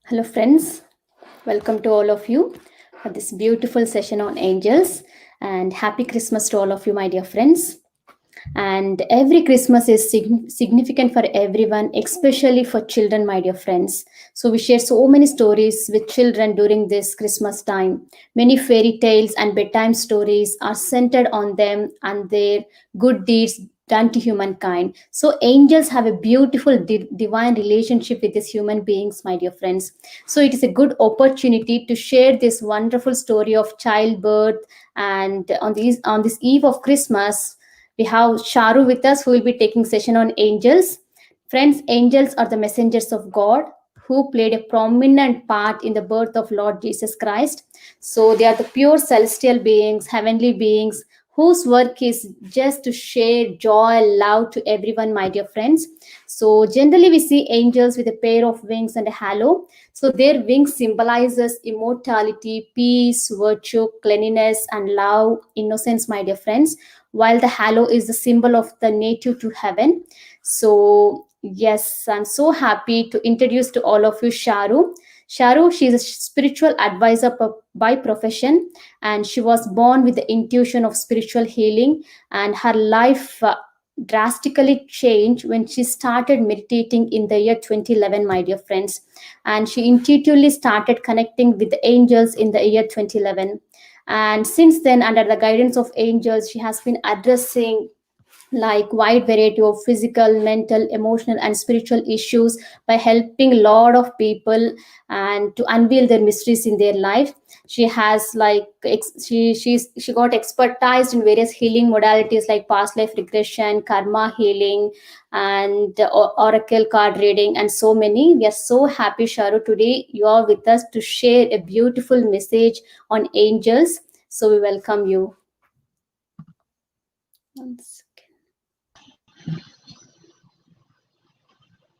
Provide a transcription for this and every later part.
Hello, friends. Welcome to all of you for this beautiful session on angels. And happy Christmas to all of you, my dear friends. And every Christmas is significant for everyone, especially for children, my dear friends. So we share so many stories with children during this Christmas time. Many fairy tales and bedtime stories are centered on them and their good deeds done to humankind. So angels have a beautiful divine relationship with these human beings, my dear friends. So it is a good opportunity to share this wonderful story of childbirth. And on this eve of Christmas, we have Sharoo with us, who will be taking session on angels. Friends, angels are the messengers of God who played a prominent part in the birth of Lord Jesus Christ. So they are the pure celestial beings, heavenly beings, whose work is just to share joy, love to everyone, my dear friends. So generally we see angels with a pair of wings and a halo. So their wings symbolizes immortality, peace, virtue, cleanliness, and love, innocence, my dear friends, while the halo is the symbol of the native to heaven. So, yes, I'm so happy to introduce to all of you Sharu. Sharu, she is a spiritual advisor by profession, and she was born with the intuition of spiritual healing, and her life drastically changed when she started meditating in the year 2011, my dear friends. And she intuitively started connecting with the angels in the year 2011. And since then, under the guidance of angels, she has been addressing like wide variety of physical, mental, emotional, and spiritual issues by helping a lot of people and to unveil their mysteries in their life. She has like she got expertise in various healing modalities like past life regression, karma healing, and oracle card reading, and so many. We are so happy, Sharu, today you are with us to share a beautiful message on angels. So we welcome you. One second.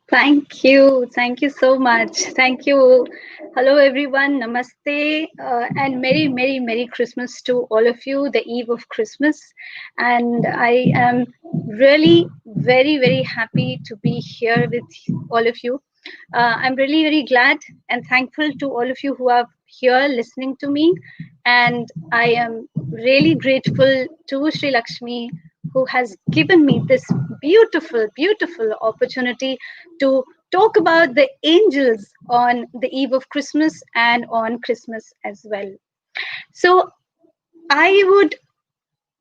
Thank you. Thank you so much. Thank you. Hello, everyone. Namaste. And Merry Christmas to all of you, the eve of Christmas. And I am really very happy to be here with all of you. I'm really very glad and thankful to all of you who are here listening to me. And I am really grateful to Sri Lakshmi, who has given me this beautiful opportunity to talk about the angels on the eve of Christmas and on Christmas as well. So I would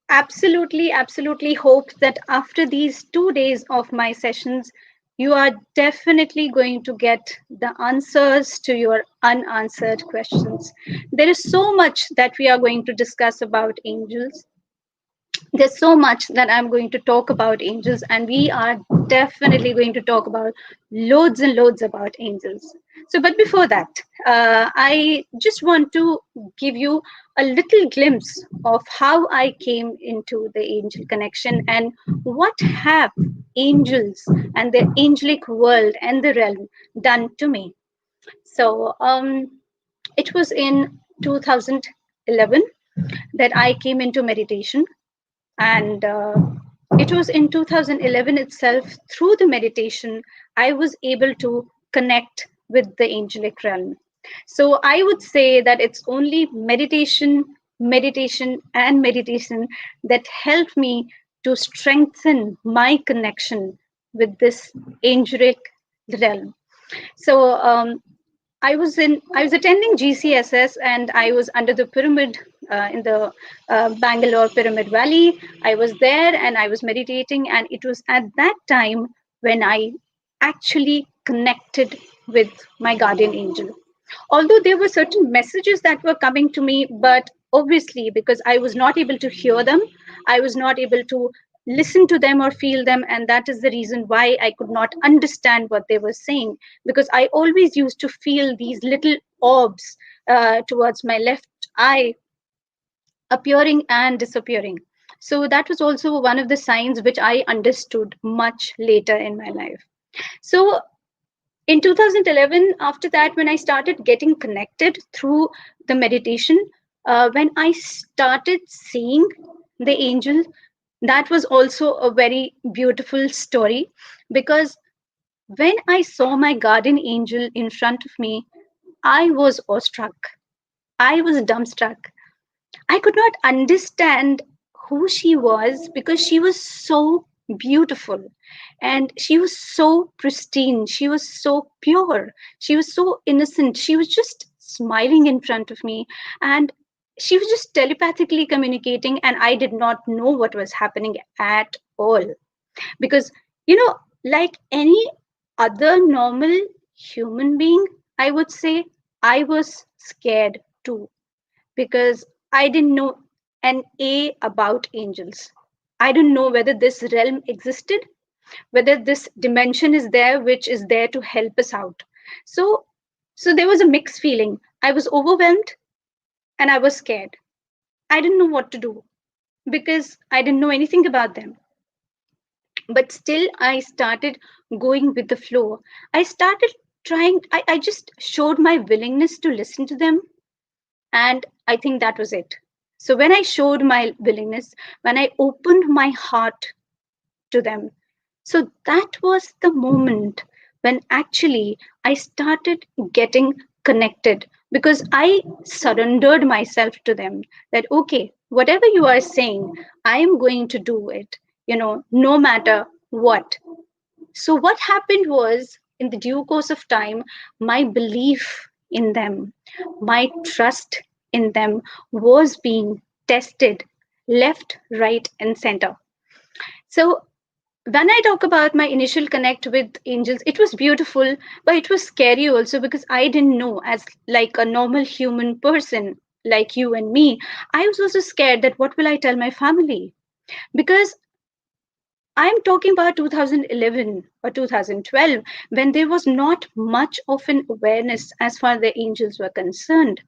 absolutely hope that after these 2 days of my sessions, you are definitely going to get the answers to your unanswered questions. There is so much that we are going to discuss about angels. There's so much that I'm going to talk about angels, and we are definitely going to talk about loads and loads about angels. So, but before that, I just want to give you a little glimpse of how I came into the angel connection and what have angels and the angelic world and the realm done to me. So, it was in 2011 that I came into meditation, and it was in 2011 itself, through the meditation, I was able to connect with the angelic realm. So I would say that it's only meditation that helped me to strengthen my connection with this angelic realm. So I was attending GCSS, and I was under the pyramid in the Bangalore Pyramid Valley. I was there and I was meditating, and it was at that time when I actually connected with my guardian angel. Although there were certain messages that were coming to me, but obviously because I was not able to hear them, I was not able to listen to them or feel them, and that is the reason why I could not understand what they were saying, because I always used to feel these little orbs towards my left eye appearing and disappearing. So that was also one of the signs which I understood much later in my life. So in 2011, after that, when I started getting connected through the meditation, when I started seeing the angel, that was also a very beautiful story, because when I saw my guardian angel in front of me, I was awestruck. I was dumbstruck. I could not understand who she was because she was so beautiful and she was so pristine. She was so pure. She was so innocent. She was just smiling in front of me and she was just telepathically communicating, and I did not know what was happening at all. Because, like any other normal human being, I would say I was scared too because I didn't know an A about angels. I didn't know whether this realm existed, whether this dimension is there, which is there to help us out. So, so there was a mixed feeling. I was overwhelmed and I was scared. I didn't know what to do because I didn't know anything about them. But still, I started going with the flow. I started trying, I just showed my willingness to listen to them. And I think that was it. So when I showed my willingness, when I opened my heart to them, so that was the moment when actually I started getting connected because I surrendered myself to them that, okay, whatever you are saying, I am going to do it, no matter what. So, what happened was, in the due course of time, my belief in them, my trust in them was being tested left, right, and center. So, when I talk about my initial connect with angels, it was beautiful, but it was scary also because I didn't know, as like a normal human person like you and me, I was also scared that what will I tell my family? Because I'm talking about 2011 or 2012 when there was not much of an awareness as far as the angels were concerned.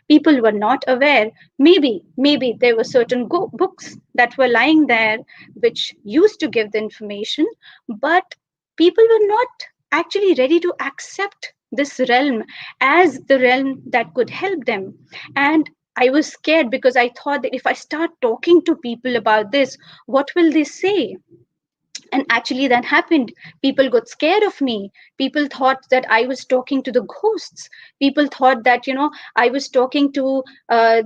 People were not aware. Maybe there were certain books that were lying there which used to give the information, but people were not actually ready to accept this realm as the realm that could help them. And I was scared because I thought that if I start talking to people about this, what will they say? And actually that happened. People got scared of me. People thought that I was talking to the ghosts. People thought that I was talking to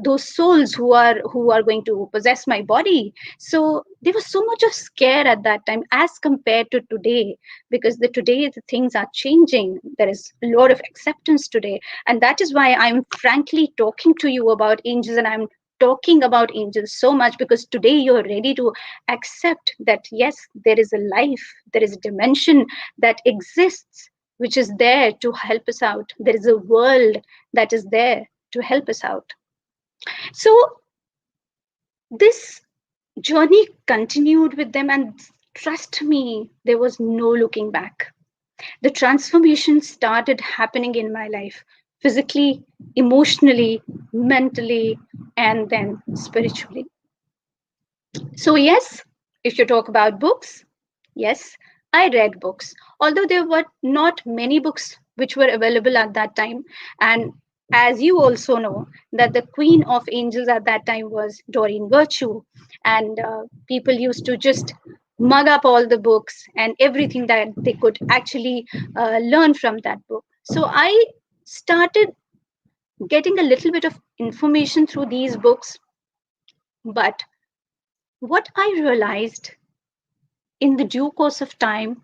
those souls who are going to possess my body. So there was so much of scare at that time as compared to today, because today the things are changing. There is a lot of acceptance today, and that is why I'm frankly talking to you about angels, and I'm talking about angels so much because today you're ready to accept that yes, there is a life, there is a dimension that exists, which is there to help us out. There is a world that is there to help us out. So this journey continued with them, and trust me, there was no looking back. The transformation started happening in my life, physically, emotionally, mentally, and then spiritually. So, yes, if you talk about books, yes, I read books, although there were not many books which were available at that time. And as you also know, that the queen of angels at that time was Doreen Virtue, and people used to just mug up all the books and everything that they could actually learn from that book. So I started getting a little bit of information through these books, but what I realized in the due course of time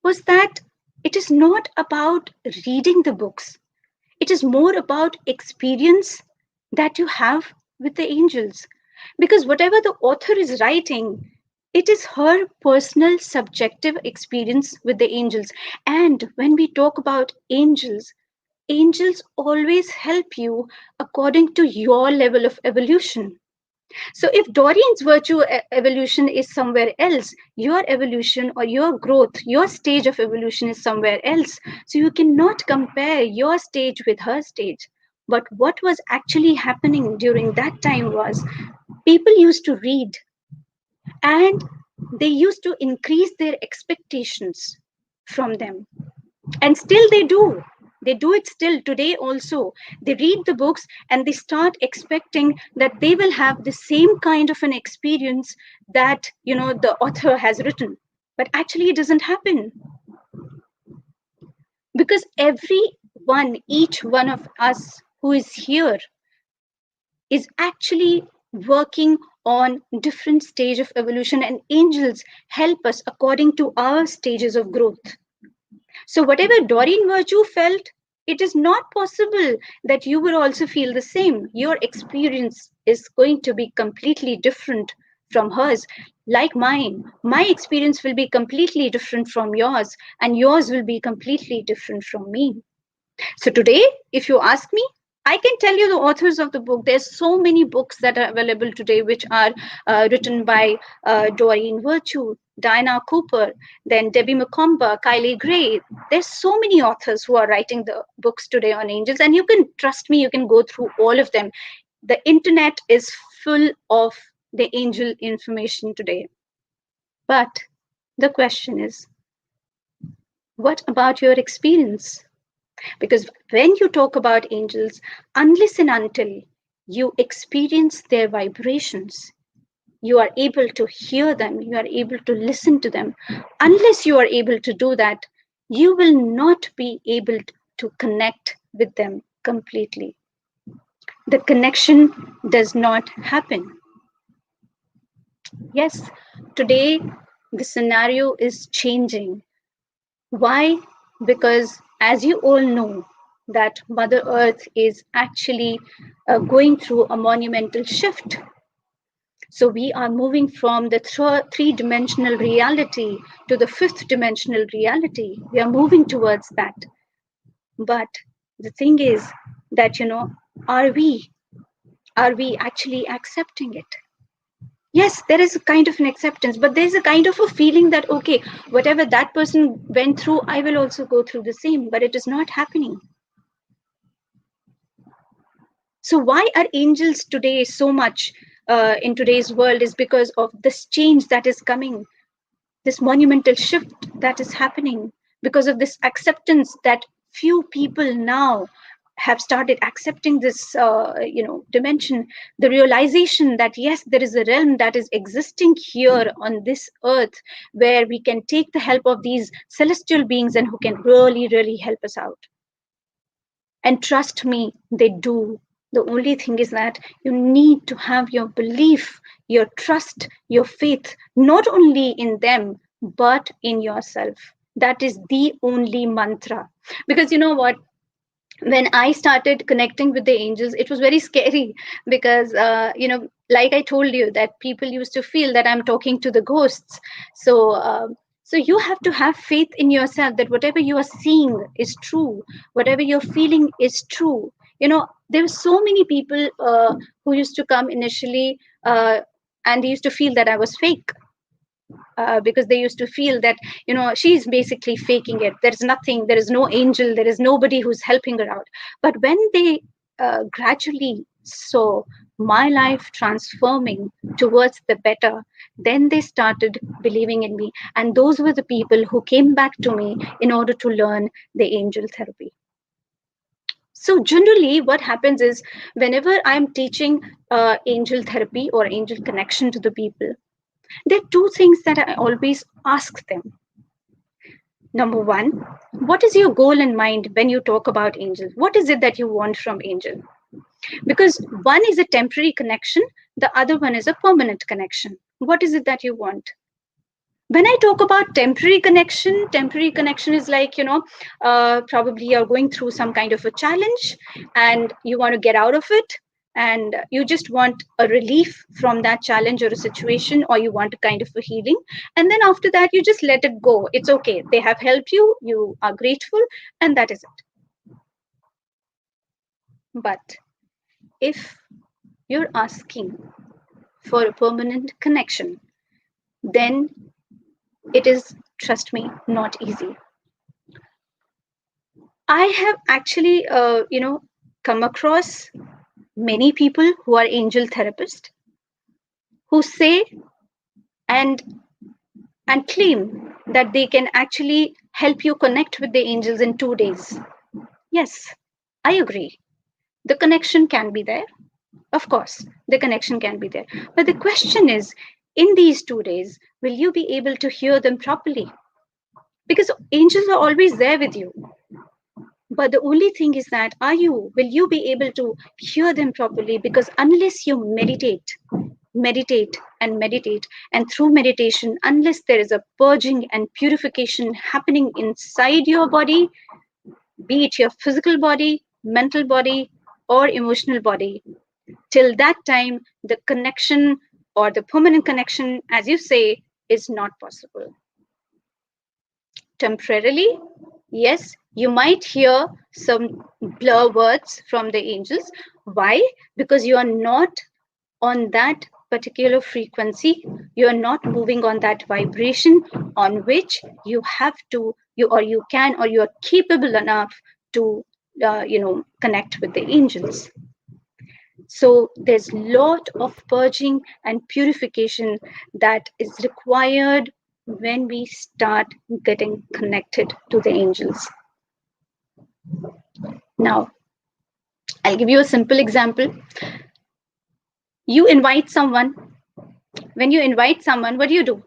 was that it is not about reading the books. It is more about experience that you have with the angels. Because whatever the author is writing, it is her personal subjective experience with the angels. And when we talk about angels, angels always help you according to your level of evolution. So if Dorian's virtue evolution is somewhere else, your evolution or your growth, your stage of evolution is somewhere else. So you cannot compare your stage with her stage. But what was actually happening during that time was people used to read, and they used to increase their expectations from them, and still they do it still today also. They read the books and they start expecting that they will have the same kind of an experience that the author has written, but actually it doesn't happen, because every each one of us who is here is actually working on different stage of evolution, and angels help us according to our stages of growth. So whatever Doreen Virtue felt, it is not possible that you will also feel the same. Your experience is going to be completely different from hers. Like mine, my experience will be completely different from yours, and yours will be completely different from me. So today, if you ask me, I can tell you the authors of the book. There's so many books that are available today, which are written by Doreen Virtue, Diana Cooper, then Debbie McComber, Kylie Gray. There's so many authors who are writing the books today on angels, and you can trust me, you can go through all of them. The internet is full of the angel information today. But the question is, what about your experience? Because when you talk about angels, unless and until you experience their vibrations, you are able to hear them, you are able to listen to them. Unless you are able to do that, you will not be able to connect with them completely. The connection does not happen. Yes, today the scenario is changing. Why? Because as you all know, that Mother Earth is actually going through a monumental shift. So we are moving from the three-dimensional reality to the fifth dimensional reality. We are moving towards that. But the thing is that, are we actually accepting it? Yes, there is a kind of an acceptance, but there's a kind of a feeling that, okay, whatever that person went through, I will also go through the same, but it is not happening. So why are angels today so much in today's world is because of this change that is coming, this monumental shift that is happening, because of this acceptance that few people now have started accepting this dimension, the realization that yes, there is a realm that is existing here on this earth where we can take the help of these celestial beings and who can really, really help us out. And trust me, they do. The only thing is that you need to have your belief, your trust, your faith, not only in them, but in yourself. That is the only mantra. Because you know what? When I started connecting with the angels, it was very scary because, like I told you, that people used to feel that I'm talking to the ghosts. So you have to have faith in yourself that whatever you are seeing is true, whatever you're feeling is true. There were so many people who used to come initially, and they used to feel that I was fake, because they used to feel that she's basically faking it, there's nothing, there is no angel, there is nobody who's helping her out. But when they gradually saw my life transforming towards the better, then they started believing in me, and those were the people who came back to me in order to learn the angel therapy. So generally what happens is, whenever I'm teaching angel therapy or angel connection to the people, there are two things that I always ask them. Number one, what is your goal in mind when you talk about angel? What is it that you want from angel? Because one is a temporary connection, the other one is a permanent connection. What is it that you want? When I talk about temporary connection is like, probably you're going through some kind of a challenge and you want to get out of it, and you just want a relief from that challenge or a situation, or you want a kind of a healing. And then after that, you just let it go. It's okay. They have helped you. You are grateful, and that is it. But if you're asking for a permanent connection, then it is, trust me, not easy. I have actually, come across many people who are angel therapists who say and claim that they can actually help you connect with the angels in 2 days. Yes, I agree. The connection can be there. Of course, the connection can be there. But the question is, in these 2 days, will you be able to hear them properly? Because angels are always there with you. But the only thing is that, will you be able to hear them properly? Because unless you meditate and meditate, and through meditation, unless there is a purging and purification happening inside your body, be it your physical body, mental body, or emotional body, till that time, the connection or the permanent connection, as you say, is not possible. Temporarily, yes, you might hear some blur words from the angels. Why? Because you are not on that particular frequency, you are not moving on that vibration on which you have to, you can, or you are capable enough to connect with the angels. So there's lot of purging and purification that is required when we start getting connected to the angels. Now, I'll give you a simple example. You invite someone. When you invite someone, what do?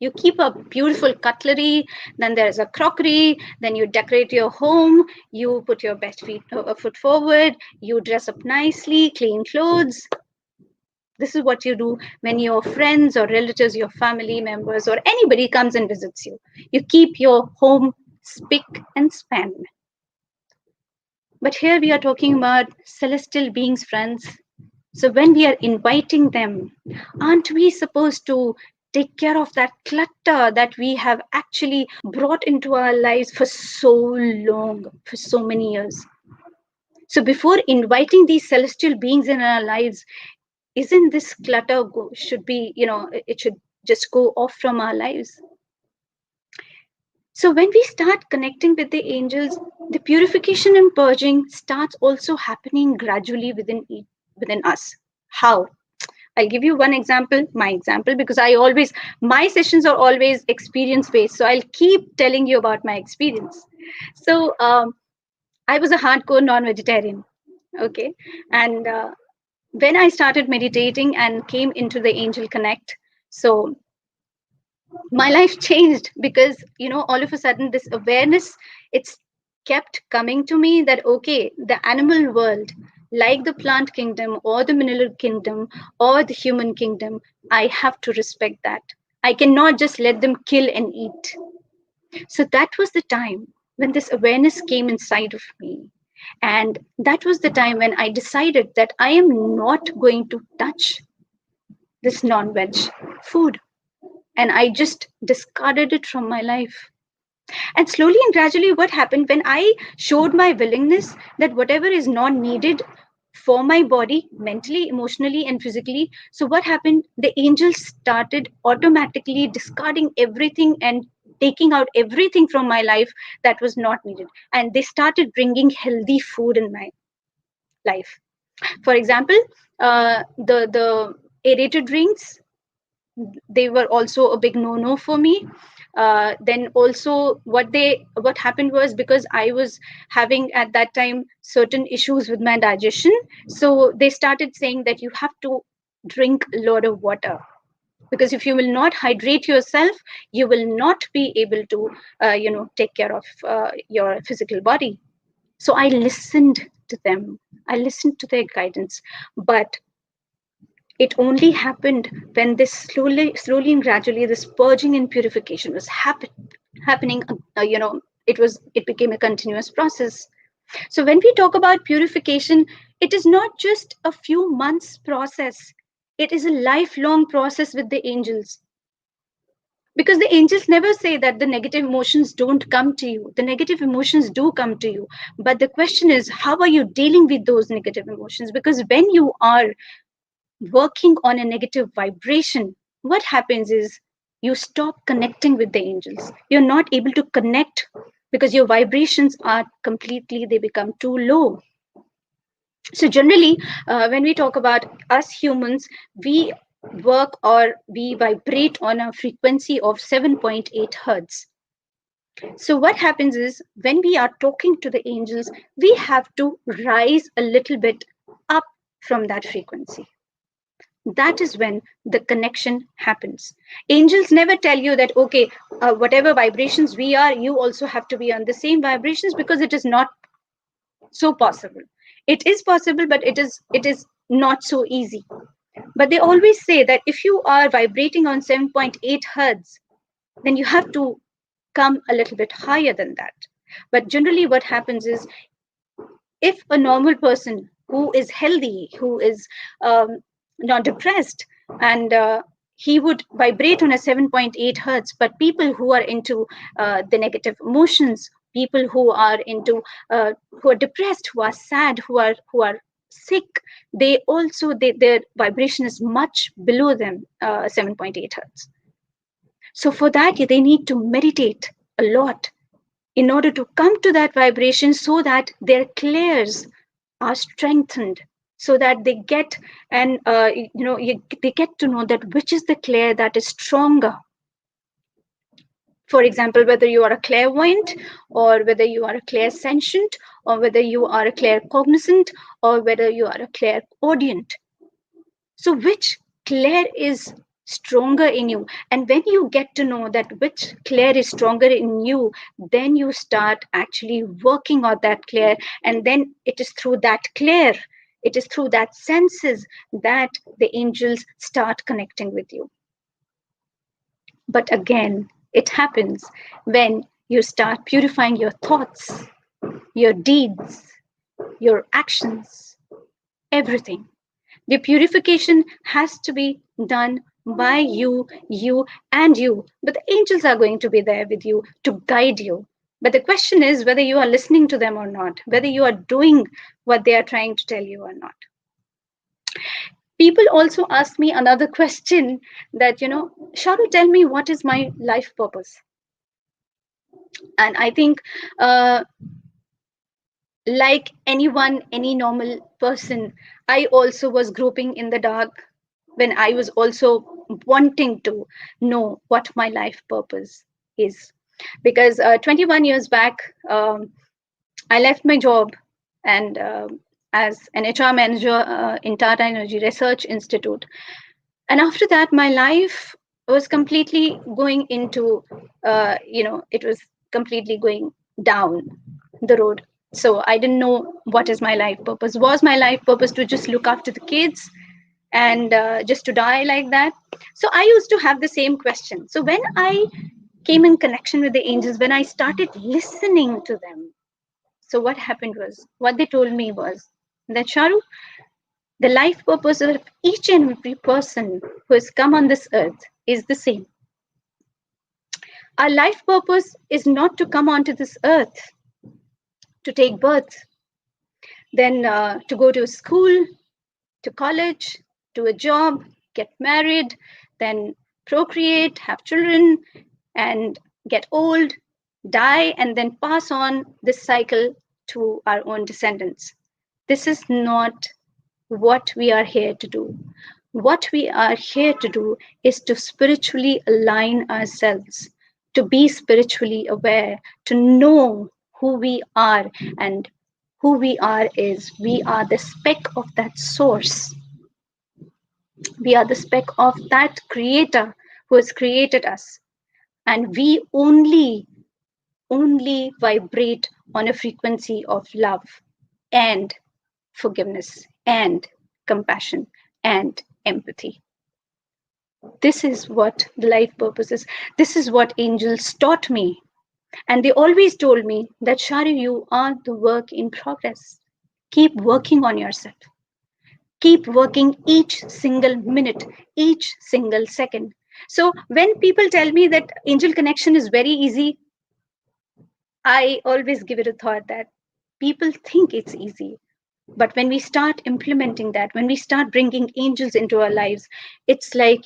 You keep a beautiful cutlery, then there's a crockery, then you decorate your home, you put your best foot forward, you dress up nicely, clean clothes. This is what you do when your friends or relatives, your family members, or anybody comes and visits you. You keep your home spick and span. But here we are talking about celestial beings, friends. So when we are inviting them, aren't we supposed to take care of that clutter that we have actually brought into our lives for so long, for so many years? So before inviting these celestial beings in our lives, isn't this clutter should be, it should just go off from our lives? So when we start connecting with the angels, the purification and purging starts also happening gradually within us. How? I'll give you one example, my example, because my sessions are always experience based. So I'll keep telling you about my experience. So I was a hardcore non-vegetarian. Okay. And when I started meditating and came into the Angel Connect, so my life changed because, all of a sudden this awareness, it's kept coming to me that, okay, the animal world, like the plant kingdom or the mineral kingdom or the human kingdom, I have to respect that. I cannot just let them kill and eat. So that was the time when this awareness came inside of me. And that was the time when I decided that I am not going to touch this non-veg food. And I just discarded it from my life. And slowly and gradually, what happened when I showed my willingness that whatever is not needed for my body, mentally, emotionally, and physically, so what happened? The angels started automatically discarding everything and taking out everything from my life that was not needed. And they started bringing healthy food in my life. For example, the aerated drinks, they were also a big no-no for me. Then also what happened was, because I was having at that time certain issues with my digestion, so they started saying that you have to drink a lot of water, because if you will not hydrate yourself, you will not be able to take care of your physical body. So I listened to them, I listened to their guidance, but it only happened when this slowly and gradually, this purging and purification was happening. It became a continuous process. So when we talk about purification, it is not just a few months process. It is a lifelong process with the angels. Because the angels never say that the negative emotions don't come to you. The negative emotions do come to you. But the question is, how are you dealing with those negative emotions? Because when you are working on a negative vibration, what happens is you stop connecting with the angels. You're not able to connect because your vibrations are completely, they become too low. So generally, when we talk about us humans, we work or we vibrate on a frequency of 7.8 hertz. So what happens is when we are talking to the angels, we have to rise a little bit up from that frequency. That is when the connection happens. Angels never tell you that, okay, whatever vibrations we are, you also have to be on the same vibrations, because it is not so possible. It is possible, but it is not so easy. But they always say that if you are vibrating on 7.8 hertz, then you have to come a little bit higher than that. But generally what happens is, if a normal person who is healthy, who is not depressed, and he would vibrate on a 7.8 hertz, but people who are into the negative emotions, people who are into who are depressed, who are sad, who are sick, they also their vibration is much below them 7.8 hertz. So for that they need to meditate a lot in order to come to that vibration, so that their clairs are strengthened, so that they get, and they get to know that which is the clair that is stronger. For example, whether you are a clairvoyant, or whether you are a clairsentient, or whether you are a claircognizant, or whether you are a clairaudient. So which clair is stronger in you? And when you get to know that which clair is stronger in you, then you start actually working on that clair. And then it is through that clair, it is through that senses, that the angels start connecting with you. But again, it happens when you start purifying your thoughts, your deeds, your actions, everything. The purification has to be done by you, and you. But the angels are going to be there with you to guide you. But the question is whether you are listening to them or not, whether you are doing what they are trying to tell you or not. People also ask me another question, that, Sharoo, tell me, what is my life purpose? And I think, like anyone, any normal person, I also was groping in the dark, when I was also wanting to know what my life purpose is. Because 21 years back, I left my job, and as an HR manager in Tata Energy Research Institute. And after that, my life was completely going into, it was completely going down the road. So I didn't know what is my life purpose. Was my life purpose to just look after the kids, and just to die like that? So I used to have the same question. So when I came in connection with the angels, when I started listening to them, so what happened was, what they told me was that, Sharu, the life purpose of each and every person who has come on this earth is the same. Our life purpose is not to come onto this earth to take birth, then to go to school, to college, to a job, get married, then procreate, have children, and get old, die, and then pass on this cycle to our own descendants. This is not what we are here to do. What we are here to do is to spiritually align ourselves, to be spiritually aware, to know who we are. And who we are is, we are the speck of that source. We are the speck of that creator who has created us. And we only vibrate on a frequency of love and forgiveness and compassion and empathy. This is what the life purpose is. This is what angels taught me. And they always told me that, Shari, you are the work in progress. Keep working on yourself. Keep working each single minute, each single second. So when people tell me that angel connection is very easy, I always give it a thought that people think it's easy. But when we start implementing that, when we start bringing angels into our lives, it's like,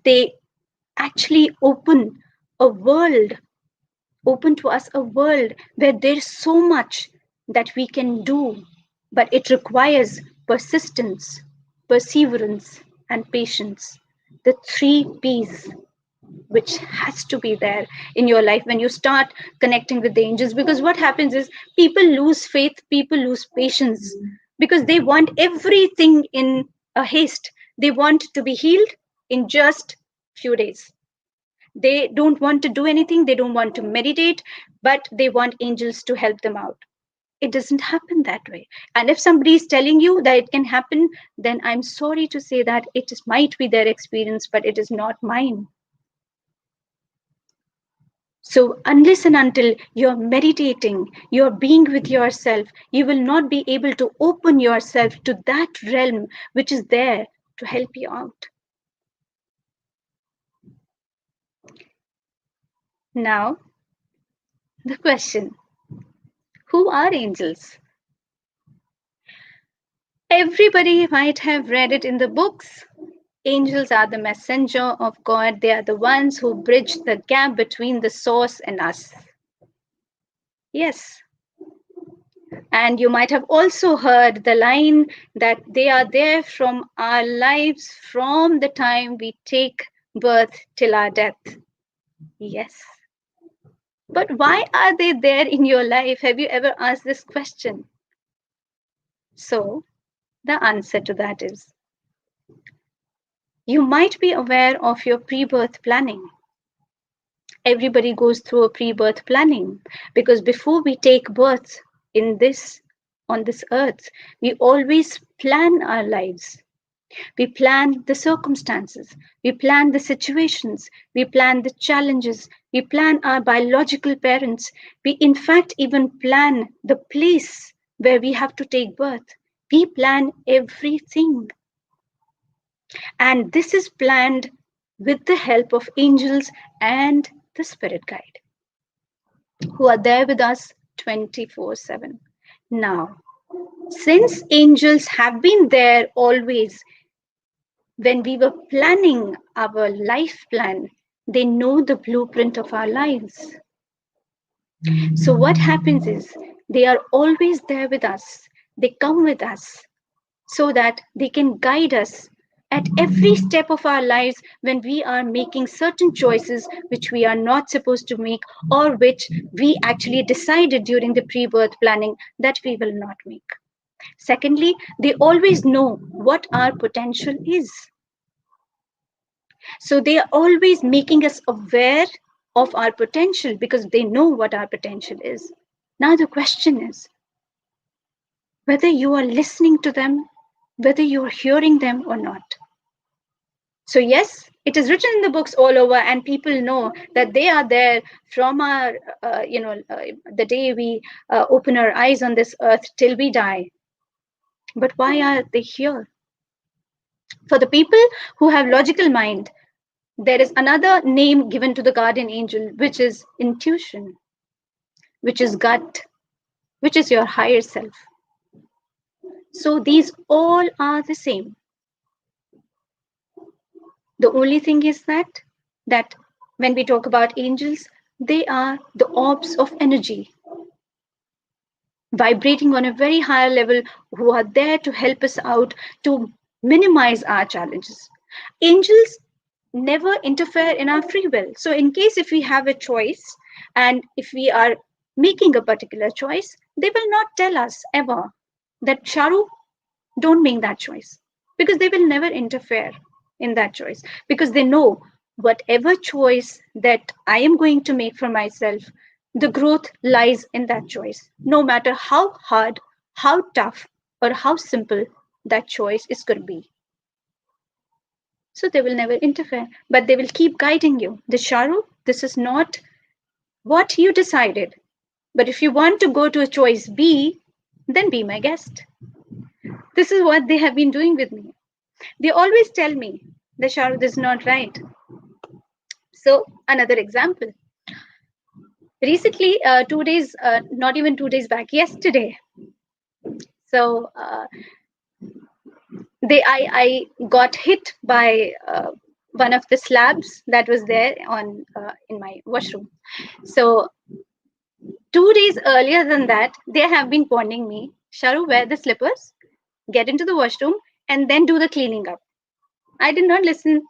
they actually a world, open to us a world where there's so much that we can do, but it requires persistence, perseverance, and patience. The three P's which has to be there in your life when you start connecting with the angels. Because what happens is, people lose faith, people lose patience, because they want everything in a haste. They want to be healed in just few days. They don't want to do anything, they don't want to meditate, but they want angels to help them out. It doesn't happen that way. And if somebody is telling you that it can happen, then I'm sorry to say that might be their experience, but it is not mine. So, unless and until you're meditating, you're being with yourself, you will not be able to open yourself to that realm which is there to help you out. Now, the question, who are angels? Everybody might have read it in the books. Angels are the messenger of God. They are the ones who bridge the gap between the source and us. Yes. And you might have also heard the line that they are there from our lives from the time we take birth till our death. Yes. But why are they there in your life? Have you ever asked this question? So, the answer to that is, you might be aware of your pre-birth planning. Everybody goes through a pre-birth planning, because before we take birth in this on this earth, we always plan our lives. We plan the circumstances, we plan the situations, we plan the challenges, we plan our biological parents, we in fact even plan the place where we have to take birth. We plan everything, and this is planned with the help of angels and the spirit guide, who are there with us 24/7. Now, since angels have been there always, when we were planning our life plan, they know the blueprint of our lives. So, what happens is they are always there with us, they come with us so that they can guide us at every step of our lives when we are making certain choices which we are not supposed to make, or which we actually decided during the pre-birth planning that we will not make. Secondly, they always know what our potential is. So they are always making us aware of our potential because they know what our potential is. Now the question is whether you are listening to them, whether you are hearing them or not. So yes, it is written in the books all over, and people know that they are there from our, the day we open our eyes on this earth till we die. But why are they here? For the people who have logical mind, there is another name given to the guardian angel, which is intuition, which is gut, which is your higher self. So these all are the same. The only thing is that when we talk about angels, they are the orbs of energy vibrating on a very higher level, who are there to help us out to minimize our challenges. Angels never interfere in our free will. So in case if we have a choice and if we are making a particular choice, they will not tell us ever that Sharoo, don't make that choice, because they will never interfere in that choice, because they know whatever choice that I am going to make for myself, the growth lies in that choice, no matter how hard, how tough, or how simple that choice is going to be. So they will never interfere, but they will keep guiding you. The Sharoo, this is not what you decided, but if you want to go to a choice B, then be my guest. This is what they have been doing with me. They always tell me the Sharoo, this is not right. So another example. Recently, 2 days, not even 2 days back, yesterday. So I got hit by one of the slabs that was there on in my washroom. So 2 days earlier than that, they have been warning me, Sharoo, wear the slippers, get into the washroom, and then do the cleaning up. I did not listen.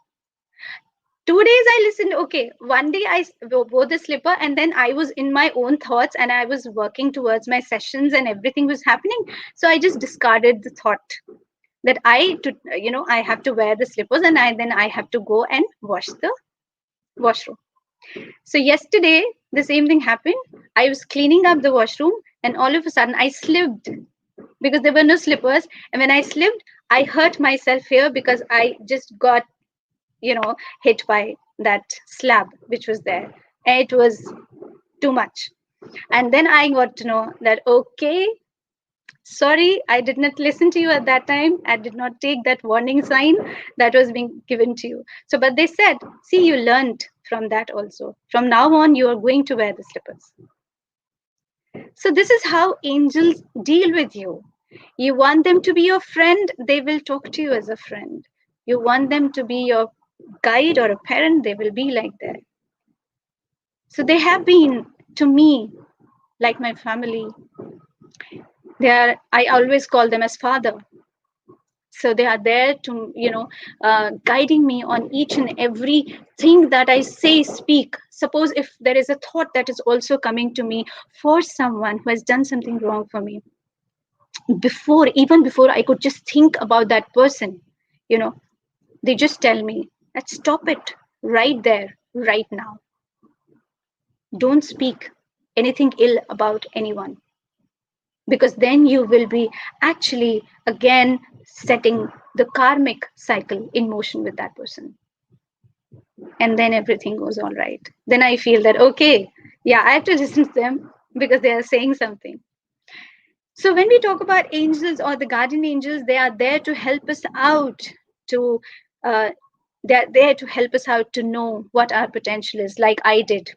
2 days I listened. Okay, one day I wore the slipper, and then I was in my own thoughts and I was working towards my sessions and everything was happening. So I just discarded the thought that I have to wear the slippers, and I have to go and wash the washroom. So yesterday the same thing happened. I was cleaning up the washroom, and all of a sudden I slipped because there were no slippers. And when I slipped, I hurt myself here because I just got, hit by that slab which was there. And it was too much. And then I got to know that, okay, sorry, I did not listen to you at that time. I did not take that warning sign that was being given to you. So, but they said, see, you learned from that also. From now on, you are going to wear the slippers. So, this is how angels deal with you. You want them to be your friend, they will talk to you as a friend. You want them to be your guide or a parent, they will be like that. So, they have been to me like my family. I always call them as father. So they are there to, guiding me on each and every thing that I say, speak. Suppose if there is a thought that is also coming to me for someone who has done something wrong for me, even before I could just think about that person, you know they just tell me that stop it right there, right now. Don't speak anything ill about anyone, because then you will be actually again setting the karmic cycle in motion with that person, and then everything goes all right. Then I feel that, okay, yeah, I have to listen to them because they are saying something. So when we talk about angels or the guardian angels, they are there to help us out to uh, they're there to help us out to know what our potential is, like I did.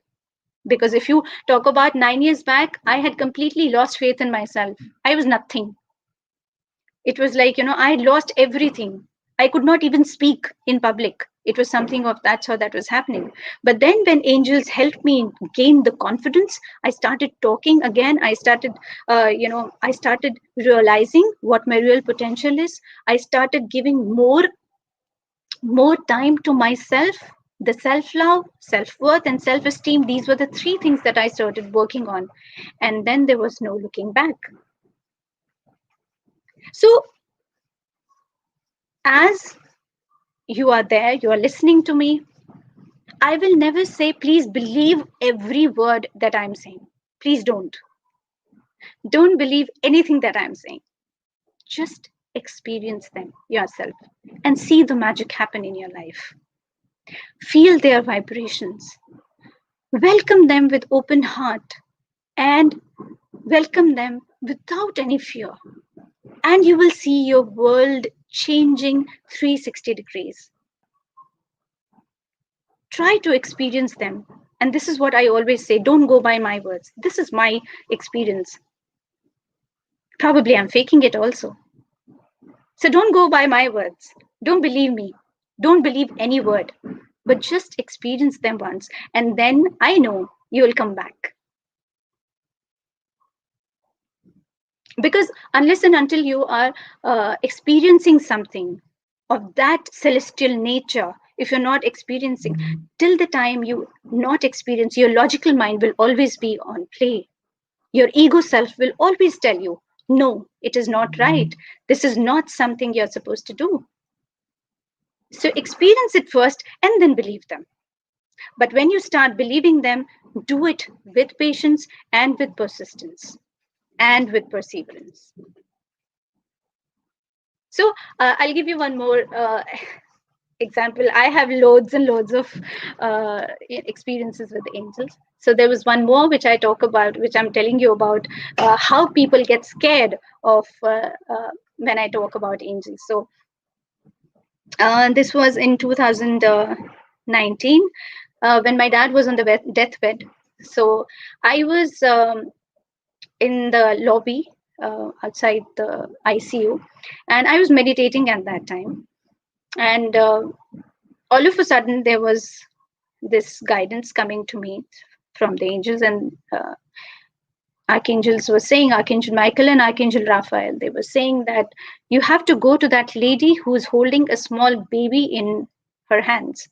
Because if you talk about 9 years back, I had completely lost faith in myself. I was nothing. It was like, I lost everything. I could not even speak in public. It was something of that sort that was happening. But then when angels helped me gain the confidence, I started talking again. I started realizing what my real potential is. I started giving more time to myself. The self-love, self-worth, and self-esteem, these were the three things that I started working on. And then there was no looking back. So as you are there, you are listening to me, I will never say, please believe every word that I'm saying. Please don't. Don't believe anything that I'm saying. Just experience them yourself and see the magic happen in your life. Feel their vibrations. Welcome them with open heart and welcome them without any fear. And you will see your world changing 360 degrees. Try to experience them. And this is what I always say, don't go by my words. This is my experience. Probably I'm faking it also. So don't go by my words. Don't believe me. Don't believe any word, but just experience them once. And then I know you will come back. Because unless and until you are experiencing something of that celestial nature, if you're not experiencing, till the time you not experience, your logical mind will always be on play. Your ego self will always tell you, no, it is not right. This is not something you're supposed to do. So experience it first and then believe them. But when you start believing them, do it with patience and with persistence and with perseverance. So I'll give you one more example. I have loads and loads of experiences with angels. So there was one more which I talk about, which I'm telling you about how people get scared of when I talk about angels. So this was in 2019 when my dad was on the deathbed. So I was in the lobby outside the ICU, and I was meditating at that time. And all of a sudden, there was this guidance coming to me from the angels, and archangels were saying, Archangel Michael and Archangel Raphael, they were saying that you have to go to that lady who is holding a small baby in her hands,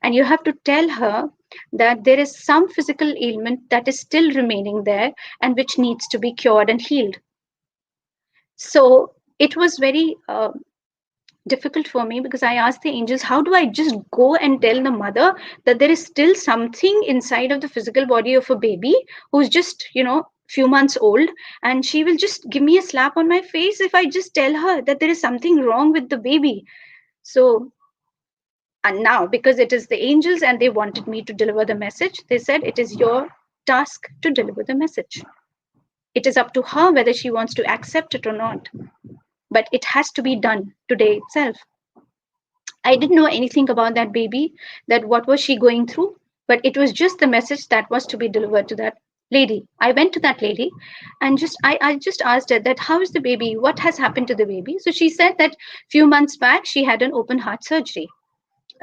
and you have to tell her that there is some physical ailment that is still remaining there and which needs to be cured and healed. So it was very difficult for me, because I asked the angels, how do I just go and tell the mother that there is still something inside of the physical body of a baby who's just, few months old, and she will just give me a slap on my face if I just tell her that there is something wrong with the baby. So, and now, because it is the angels and they wanted me to deliver the message, they said it is your task to deliver the message. It is up to her whether she wants to accept it or not, but it has to be done today itself. I didn't know anything about that baby, that what was she going through, but it was just the message that was to be delivered to that lady. I went to that lady and I just asked her that how is the baby? What has happened to the baby? So she said that few months back she had an open heart surgery.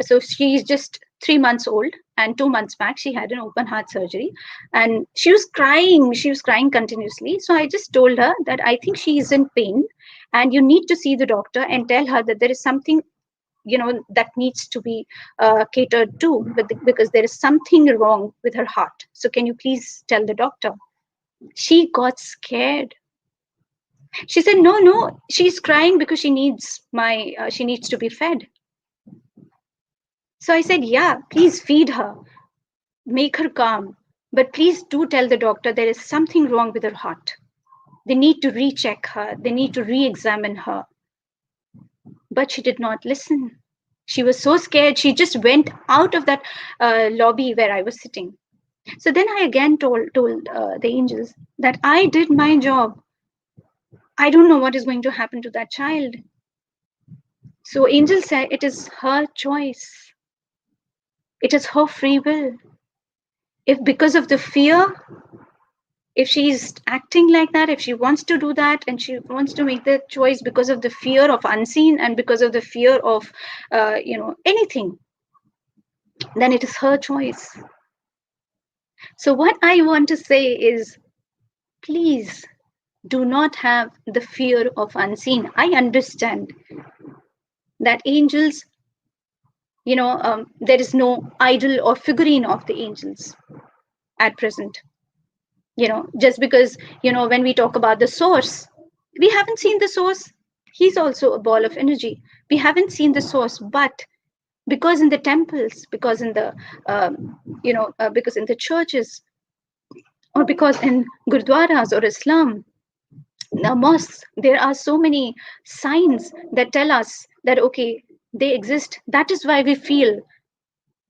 So she's just 3 months old, and 2 months back she had an open heart surgery, and she was crying continuously. So I just told her that I think she is in pain and you need to see the doctor and tell her that there is something, that needs to be catered to, because there is something wrong with her heart. So can you please tell the doctor? She got scared. She said, no, she's crying because she needs to be fed. So I said, yeah, please feed her, make her calm, but please do tell the doctor there is something wrong with her heart. They need to recheck her, they need to re-examine her. But she did not listen. She was so scared, she just went out of that lobby where I was sitting. So then I again told the angels that I did my job. I don't know what is going to happen to that child. So angels said it is her choice. It is her free will. If because of the fear, if she's acting like that, if she wants to do that and she wants to make the choice because of the fear of unseen and because of the fear of anything, then it is her choice. So what I want to say is, please do not have the fear of unseen. I understand that angels, there is no idol or figurine of the angels at present. Just because, when we talk about the source, we haven't seen the source. He's also a ball of energy. We haven't seen the source, but because in the temples, because in the, because in the churches, or because in gurdwaras or Islam, the mosques, there are so many signs that tell us that, okay, they exist. That is why we feel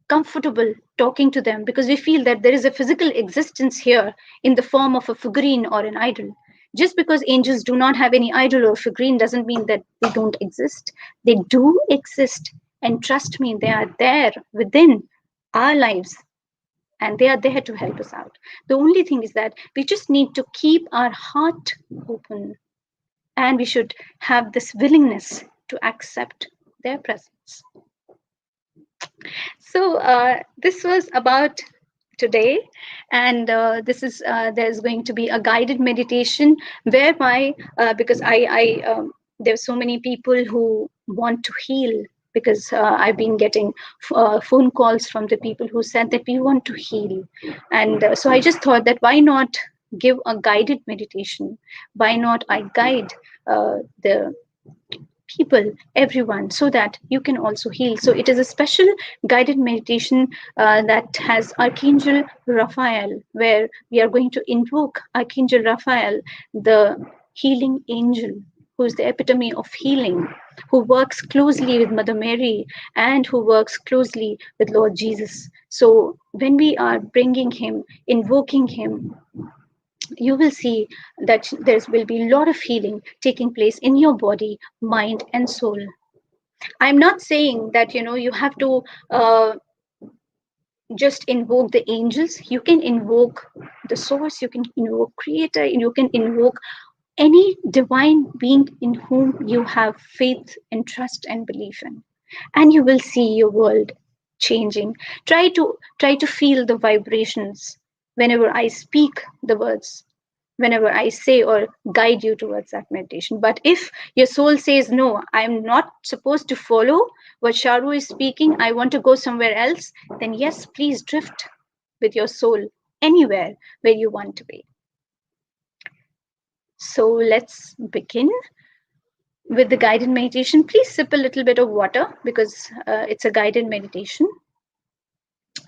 comfortable talking to them, because we feel that there is a physical existence here in the form of a figurine or an idol. Just because angels do not have any idol or figurine doesn't mean that they don't exist. They do exist. And trust me, they are there within our lives, and they are there to help us out. The only thing is that we just need to keep our heart open, and we should have this willingness to accept their presence. So this was about today, and this is there's going to be a guided meditation whereby because there's so many people who want to heal, because I've been getting phone calls from the people who said that we want to heal, and so I just thought that why not give a guided meditation, why not I guide the people, everyone, so that you can also heal. So it is a special guided meditation that has Archangel Raphael, where we are going to invoke Archangel Raphael, the healing angel, who is the epitome of healing, who works closely with Mother Mary and who works closely with Lord Jesus. So when we are bringing him, invoking him, you will see that there will be a lot of healing taking place in your body, mind, and soul. I'm not saying that you have to just invoke the angels. You can invoke the source, you can invoke creator, you can invoke any divine being in whom you have faith and trust and belief in, and you will see your world changing. Try to feel the vibrations whenever I speak the words, whenever I say or guide you towards that meditation. But if your soul says, no, I'm not supposed to follow what Sharoo is speaking, I want to go somewhere else, then yes, please drift with your soul anywhere where you want to be. So let's begin with the guided meditation. Please sip a little bit of water, because it's a guided meditation.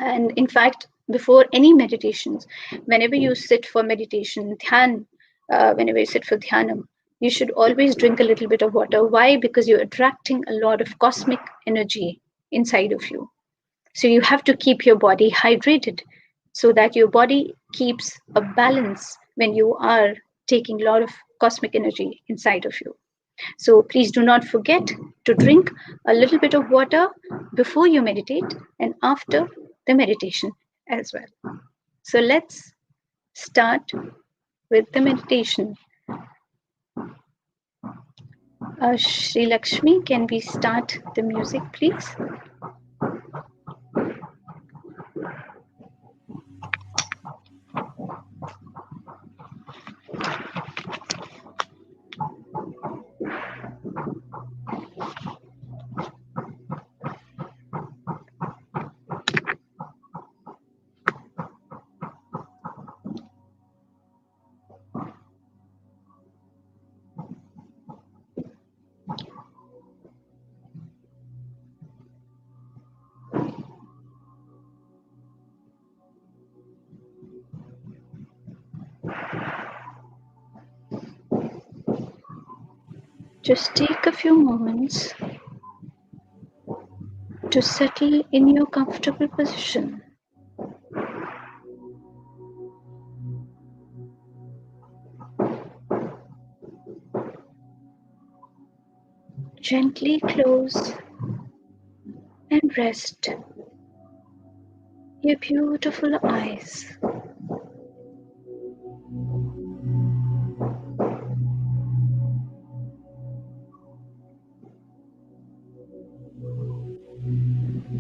And in fact, before any meditations, whenever you sit for meditation, dhyan, whenever you sit for dhyanam, you should always drink a little bit of water. Why? Because you're attracting a lot of cosmic energy inside of you. So you have to keep your body hydrated so that your body keeps a balance when you are taking a lot of cosmic energy inside of you. So please do not forget to drink a little bit of water before you meditate and after the meditation as well. So let's start with the meditation. Shri Lakshmi, can we start the music, please? Just take a few moments to settle in your comfortable position. Gently close and rest your beautiful eyes.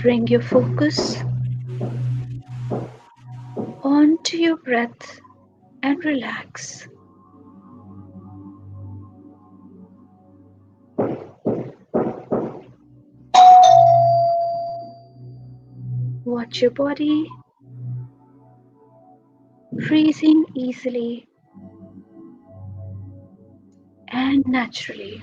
Bring your focus onto your breath and relax. Watch your body breathing easily and naturally.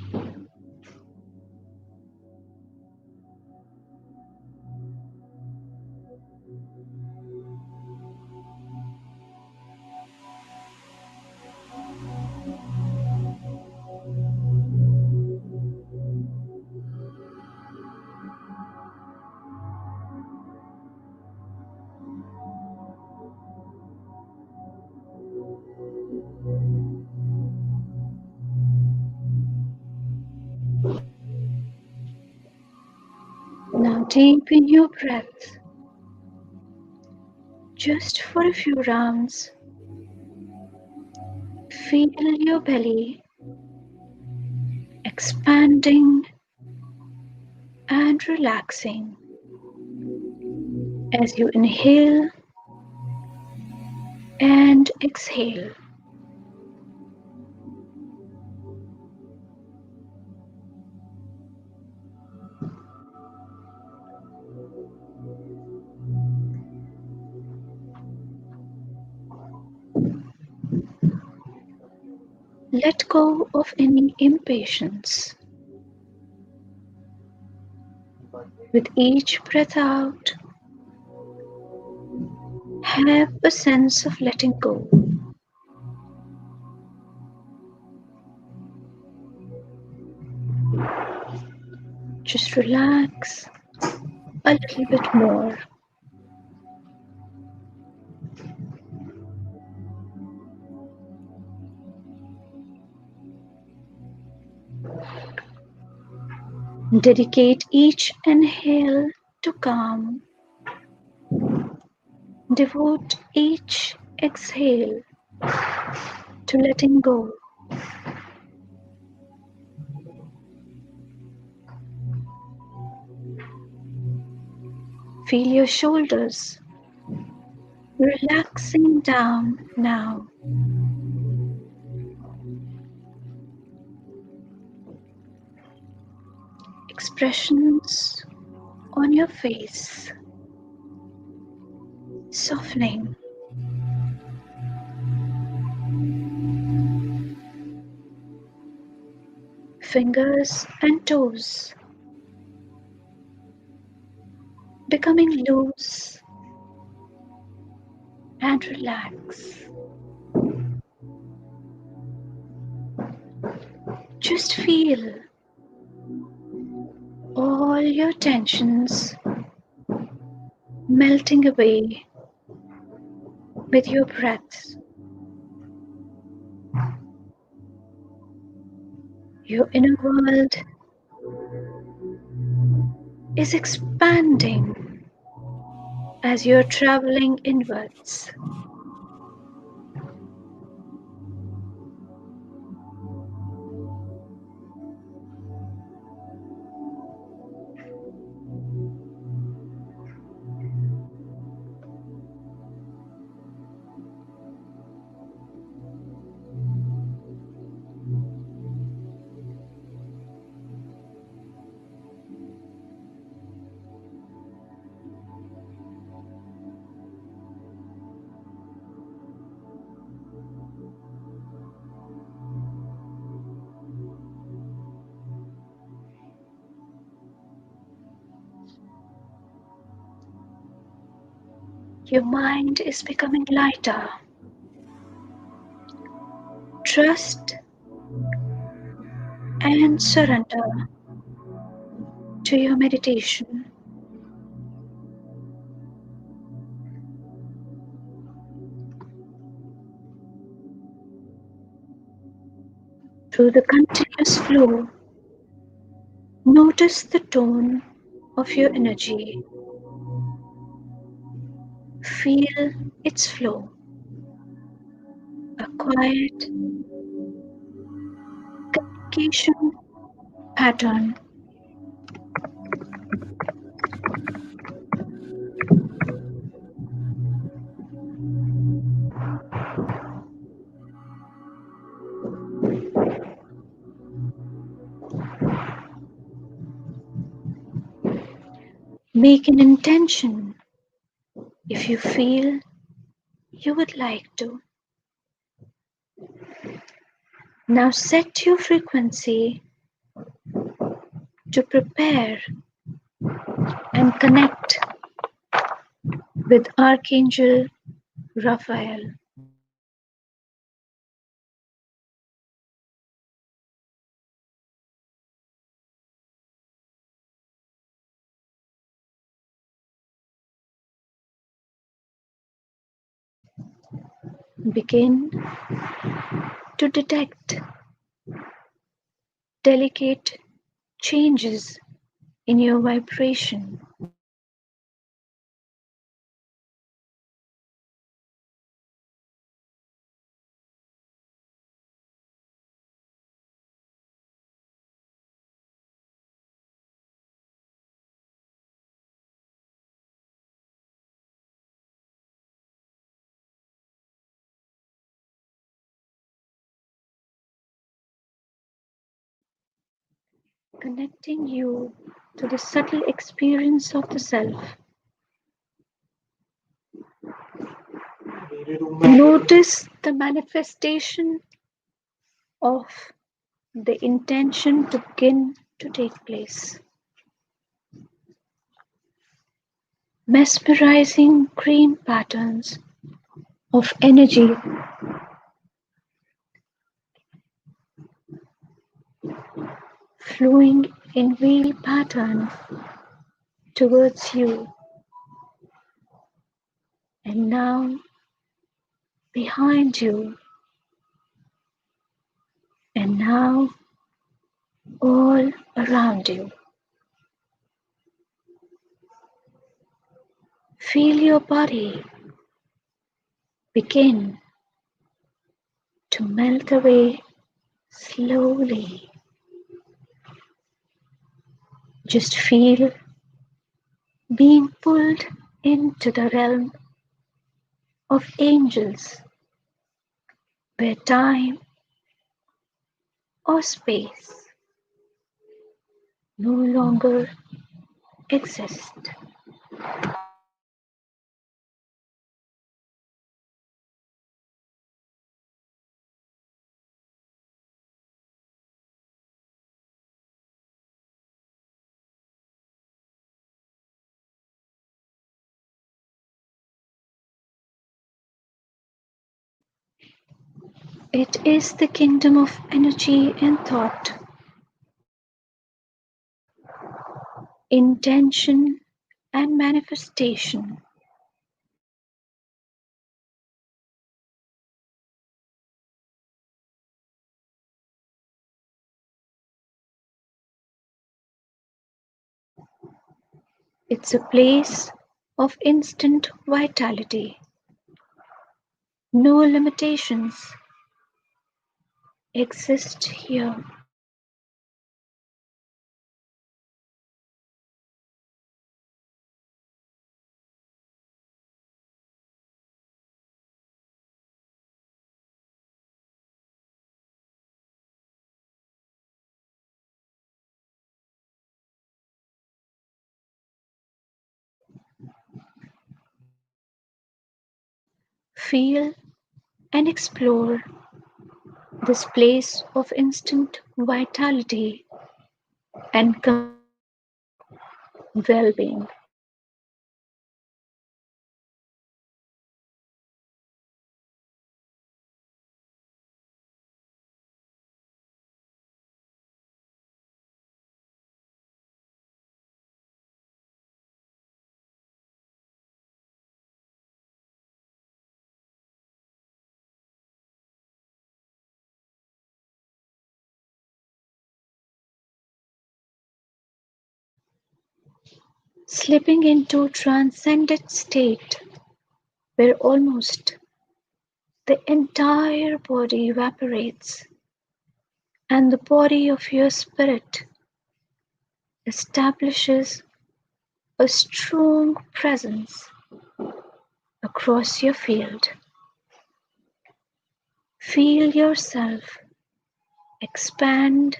Now deepen your breath just for a few rounds. Feel your belly expanding and relaxing as you inhale and exhale. Let go of any impatience. With each breath out, have a sense of letting go. Just relax a little bit more. Dedicate each inhale to calm. Devote each exhale to letting go. Feel your shoulders relaxing down now. Expressions on your face softening. Fingers and toes becoming loose and relax. Just feel all your tensions melting away with your breath. Your inner world is expanding as you're traveling inwards. Your mind is becoming lighter. Trust and surrender to your meditation. Through the continuous flow, notice the tone of your energy. Feel its flow, a quiet communication pattern. Make an intention if you feel you would like to. Now set your frequency to prepare and connect with Archangel Raphael. Begin to detect delicate changes in your vibration. Connecting you to the subtle experience of the self. Notice the manifestation of the intention to begin to take place. Mesmerizing green patterns of energy flowing in wheel pattern towards you, and now behind you, and now all around you. Feel your body begin to melt away slowly. Just feel being pulled into the realm of angels, where time or space no longer exist. It is the kingdom of energy and thought, intention and manifestation. It's a place of instant vitality. No limitations exist here. Feel and explore this place of instant vitality and well being. Slipping into transcendent state where almost the entire body evaporates and the body of your spirit establishes a strong presence across your field. Feel yourself expand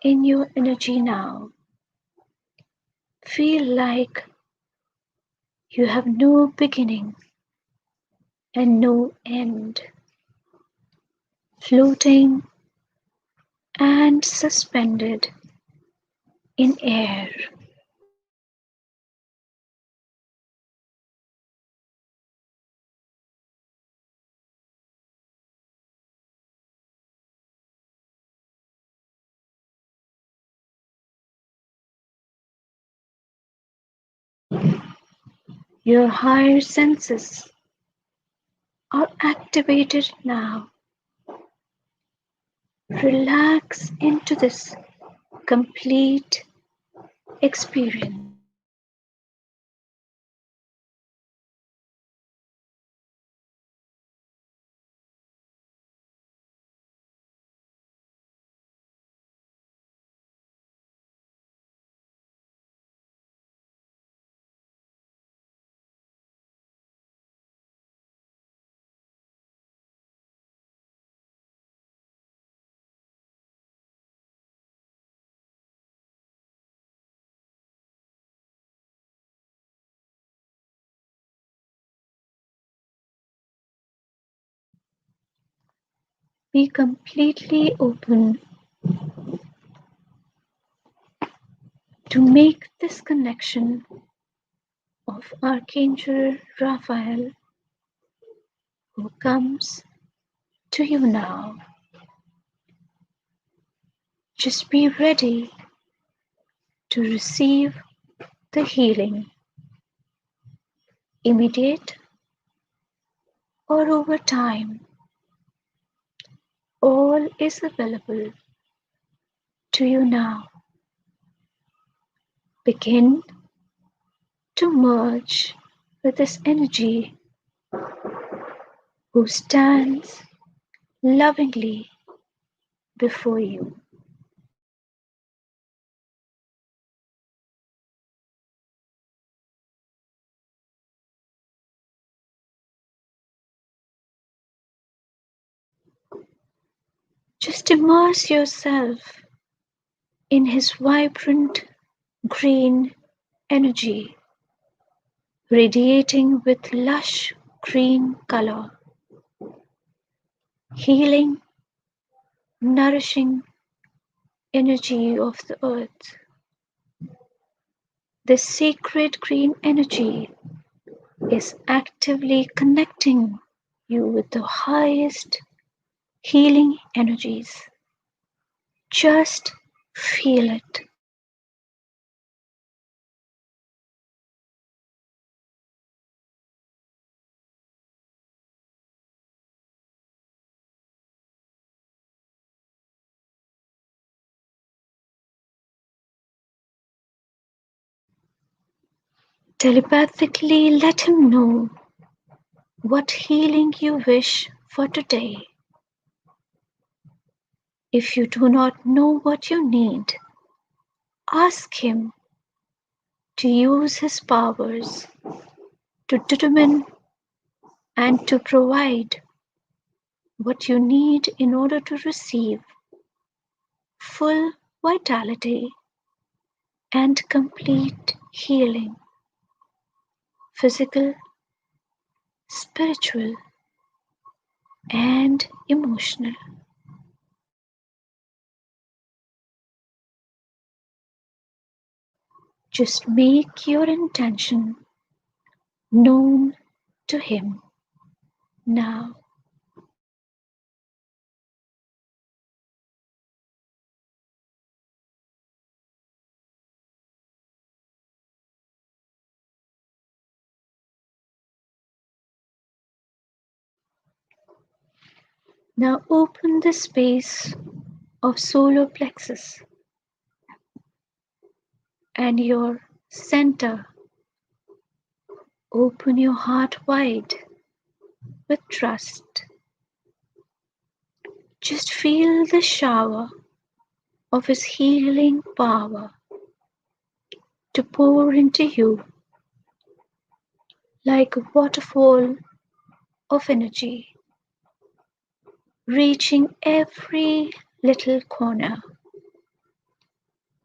in your energy now. Feel like you have no beginning and no end, floating and suspended in air. Your higher senses are activated now. Relax into this complete experience. Be completely open to make this connection of Archangel Raphael who comes to you now. Just be ready to receive the healing, immediate or over time. All is available to you now. Begin to merge with this energy who stands lovingly before you. Just immerse yourself in his vibrant green energy, radiating with lush green color, healing, nourishing energy of the earth. This sacred green energy is actively connecting you with the highest healing energies. Just feel it. Telepathically let him know what healing you wish for today. If you do not know what you need, ask him to use his powers to determine and to provide what you need in order to receive full vitality and complete healing, physical, spiritual, and emotional. Just make your intention known to him now. Now open the space of solar plexus and your center. Open your heart wide with trust. Just feel the shower of his healing power to pour into you like a waterfall of energy, reaching every little corner.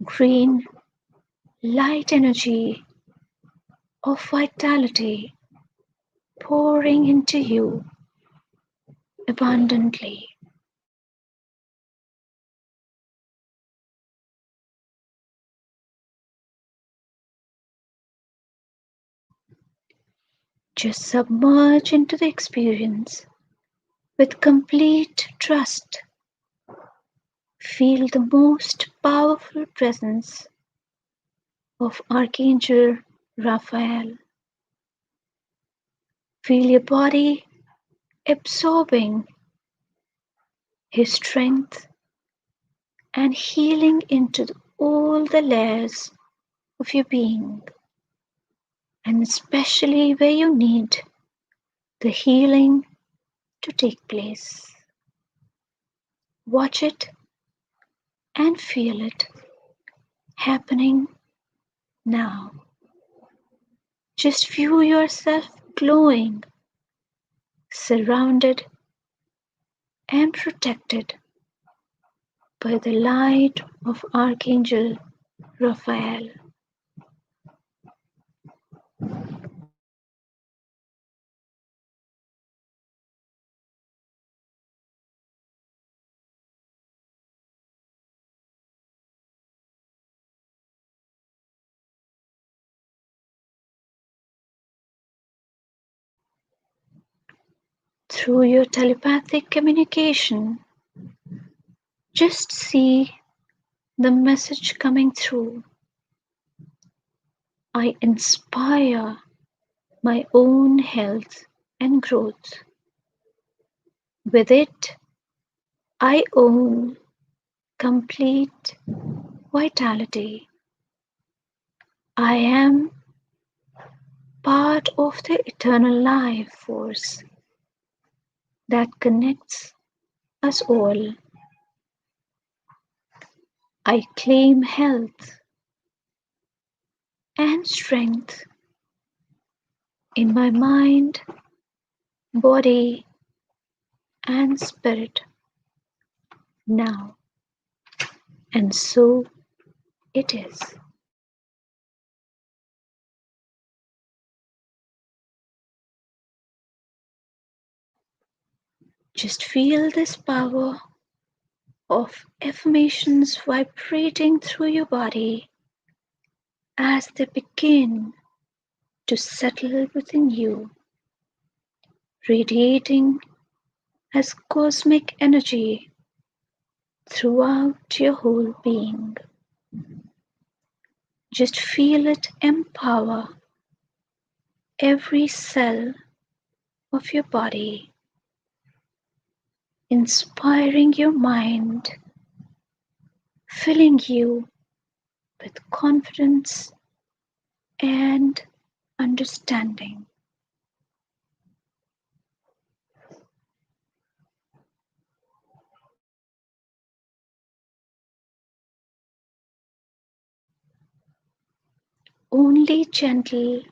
Green, light energy of vitality pouring into you abundantly. Just submerge into the experience with complete trust. Feel the most powerful presence of Archangel Raphael. Feel your body absorbing his strength and healing into all the layers of your being, and especially where you need the healing to take place. Watch it and feel it happening now. Just view yourself glowing, surrounded and protected by the light of Archangel Raphael. Through your telepathic communication, just see the message coming through. I inspire my own health and growth. With it, I own complete vitality. I am part of the eternal life force that connects us all. I claim health and strength in my mind, body, and spirit now. And so it is. Just feel this power of affirmations vibrating through your body as they begin to settle within you, radiating as cosmic energy throughout your whole being. Just feel it empower every cell of your body, inspiring your mind, filling you with confidence and understanding. Only gentle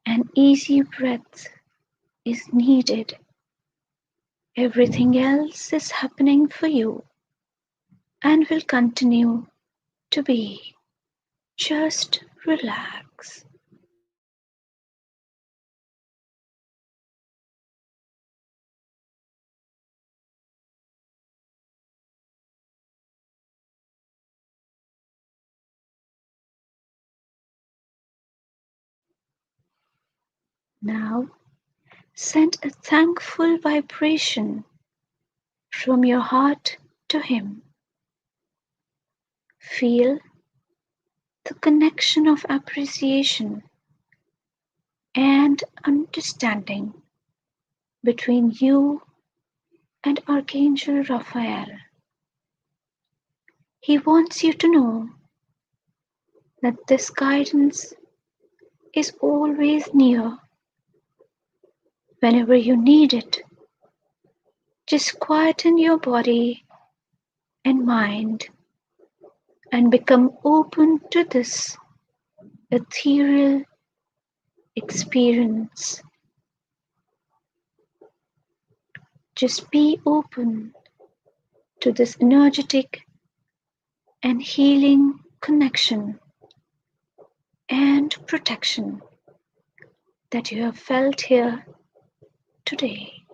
and easy breath is needed. Everything else is happening for you and will continue to be. Just relax. Now send a thankful vibration from your heart to Him. Feel the connection of appreciation and understanding between you and Archangel Raphael. He wants you to know that this guidance is always near whenever you need it. Just quieten your body and mind and become open to this ethereal experience. Just be open to this energetic and healing connection and protection that you have felt here today.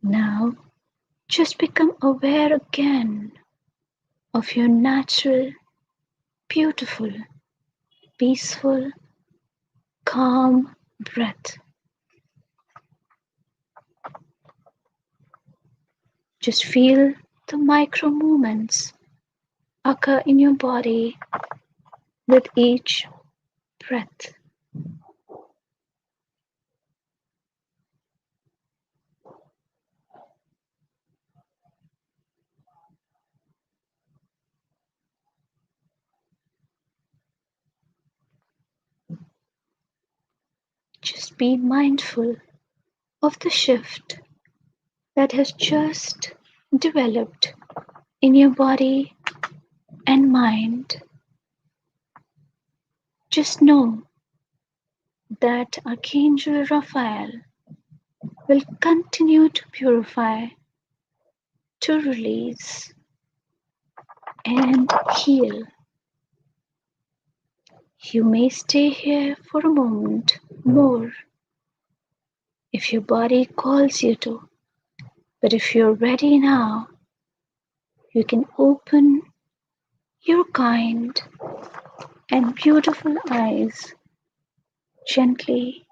Now, just become aware again of your natural, beautiful, peaceful, calm breath. Just feel the micro movements occur in your body with each breath. Just be mindful of the shift that has just developed in your body and mind. Just know that Archangel Raphael will continue to purify, to release, and heal. You may stay here for a moment more if your body calls you to, but if you're ready now, you can open your kind and beautiful eyes gently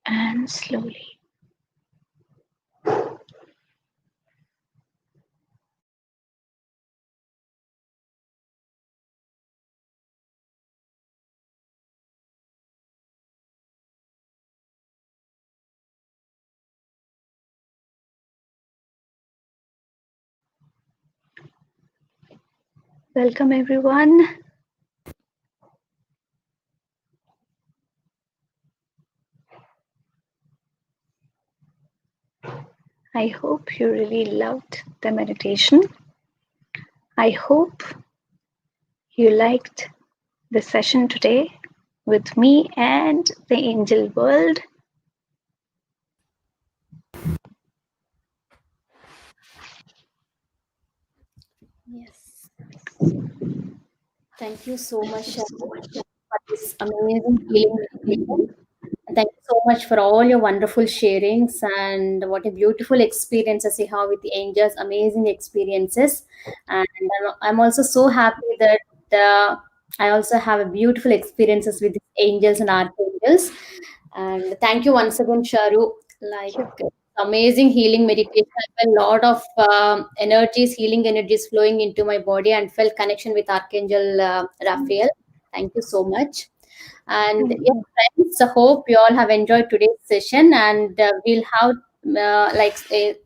and slowly. Welcome, everyone. I hope you really loved the meditation. I hope you liked the session today with me and the angel world. Yes. Thank you so much, Sharon, for this amazing healing meditation. And thank you so much for all your wonderful sharings and what a beautiful experiences you have with the angels. Amazing experiences, and I'm also so happy that I also have a beautiful experiences with the angels and archangels. And thank you once again, Sharu. Like Thank you. amazing healing meditation. I felt a lot of energies, healing energies flowing into my body, and felt connection with Archangel Raphael. Thank you so much. And Thank yes, you. friends, I hope you all have enjoyed today's session, and we'll have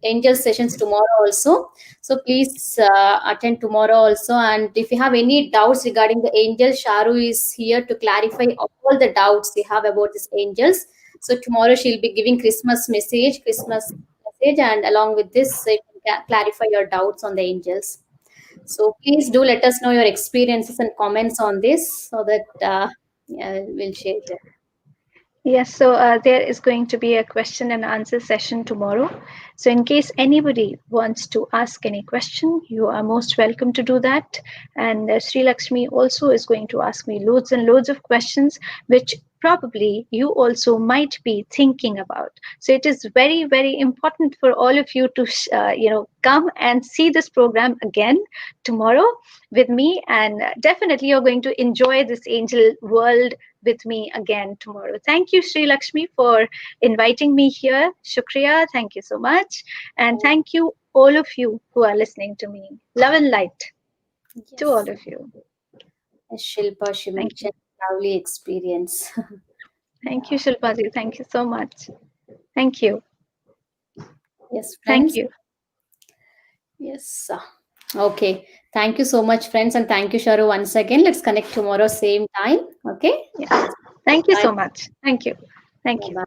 angel sessions tomorrow also. So please attend tomorrow also. And if you have any doubts regarding the angels, Sharu is here to clarify all the doubts you have about these angels. So tomorrow she'll be giving Christmas message, and along with this, you can clarify your doubts on the angels. So please do let us know your experiences and comments on this so that yeah, we'll share them. Yes, so there is going to be a question and answer session tomorrow. So, in case anybody wants to ask any question, you are most welcome to do that. And Sri Lakshmi also is going to ask me loads and loads of questions, which probably you also might be thinking about. So, it is very, very important for all of you to, come and see this program again tomorrow with me. And definitely, you're going to enjoy this angel world with me again tomorrow. Thank you, Sri Lakshmi, for inviting me here. Shukriya, thank you so much. And thank you, all of you who are listening to me. Love and light to all Yes, of you. as Shilpa, she Thank you. mentioned lovely experience. Thank you, Yeah. Shilpaji. Thank you so much. Thank you. Yes, Thank friends. you. Yes. Okay. Thank you so much, friends, and thank you, Sharu, once again. Let's connect tomorrow, same time. Okay. Yeah. Thank you Bye. so much. Thank you. Thank you. Bye.